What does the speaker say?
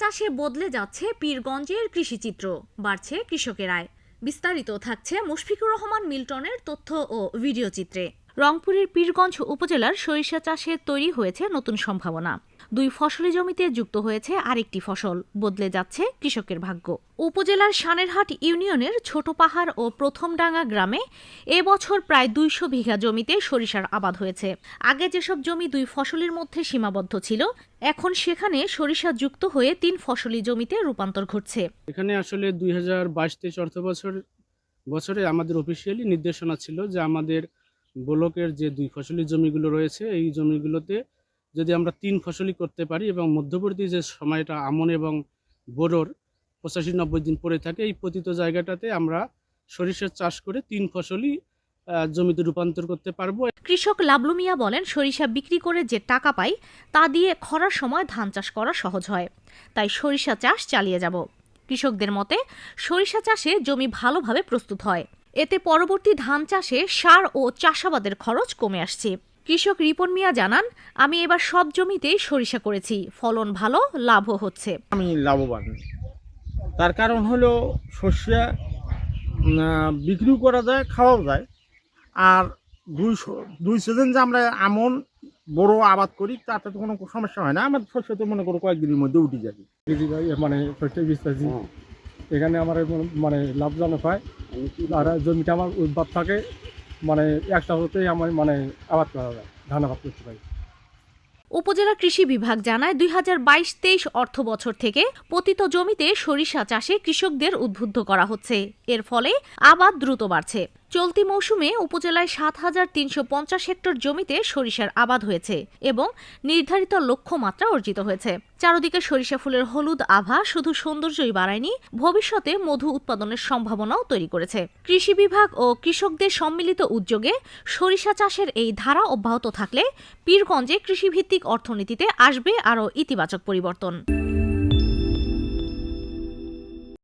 চাষে বদলে যাচ্ছে পীরগঞ্জের কৃষিচিত্র, বাড়ছে কৃষকের আয়। বিস্তারিত থাকছে মুশফিকুর রহমান মিল্টনের তথ্য ও ভিডিও চিত্রে। রংপুরের পীরগঞ্জ উপজেলার সরিষা চাষে তৈরি হয়েছে নতুন সম্ভাবনা। 2 ফসলি জমিতে যুক্ত হয়েছে আরেকটি ফসল, বদলে যাচ্ছে কৃষকের ভাগ্য। উপজেলার সানেরহাট ইউনিয়নের ছোট পাহাড় ও প্রথমডাঙ্গা গ্রামে এবছর প্রায় 200 বিঘা জমিতে সরিষার আবাদ হয়েছে। আগে যেসব জমি 2 ফসলের মধ্যে সীমাবদ্ধ ছিল, এখন সেখানে সরিষা যুক্ত হয়ে 3 ফসলি জমিতে রূপান্তর ঘটছে। এখানে আসলে 2022-23 অর্থ বছরে আমাদের অফিসিয়ালি নির্দেশনা ছিল যে আমাদের ব্লকের যে 2 ফসলি জমিগুলো রয়েছে এই জমিগুলোতে যদি আমরা 3 ফসলি করতে পারি এবং মধ্যবর্তী যে সময়টা আমন এবং বোরোর 85-90 দিন পরে থাকে, এই পতিত জায়গাটাতে আমরা সরিষার চাষ করে 3 ফসলি জমিতে রূপান্তর করতে পারবো। কৃষক লাবলু মিয়া বলেন, সরিষা বিক্রি করে যে টাকা পাই তা দিয়ে খরার সময় ধান চাষ করা সহজ হয়, তাই সরিষা চাষ চালিয়ে যাব। কৃষকদের মতে সরিষা চাষে জমি ভালোভাবে প্রস্তুত হয়, এতে পরবর্তী ধান চাষে সার ও চাষাবাদের খরচ কমে আসছে। কৃষক রিপন মিয়া জানান, আমি এবার সব জমিতেই সরিষা করেছি, ফলন ভালো, লাভও হচ্ছে। আমি লাভবান, তার কারণ হলো সর্ষে বিক্রিও করা যায়, খাওয়াও যায়। আর দুই সিজন যে আমরা এমন বড় আবাদ করি তাতে তো কোনো সমস্যা হয় না। আমার শস্য তো মনে করো কয়েকদিনের মধ্যে উঠে যাবে। মানে শস্য বীজ এখানে আমার মানে লাভজনক হয়। আর জমিটা আমার উদ্ভাব থাকে, মানে একটা হতেই আমার মানে আবাদ করা যায়, ধান আবাদ করতে পারি। উপজেলা কৃষি বিভাগ জানায়, 2022-23 অর্থ বছর থেকে পতিত জমিতে সরিষা চাষে কৃষকদের উদ্বুদ্ধ করা হচ্ছে। এর ফলে আবাদ দ্রুত বাড়ছে। চলতি মৌসুমে উপজেলায় 7350 হেক্টর জমিতে সরিষার আবাদ হয়েছে এবং নির্ধারিত লক্ষ্যমাত্রা অর্জিত হয়েছে। চারদিকে সরিষা ফুলের হলুদ আভা শুধু সৌন্দর্যই বাড়ায়নি, ভবিষ্যতে মধু উৎপাদনের সম্ভাবনাও তৈরি করেছে। কৃষি বিভাগ ও কৃষকদের সম্মিলিত উদ্যোগে সরিষা চাষের এই ধারা অব্যাহত থাকলে পীরগঞ্জে কৃষিভিত্তিক অর্থনীতিতে আসবে আরও ইতিবাচক পরিবর্তন।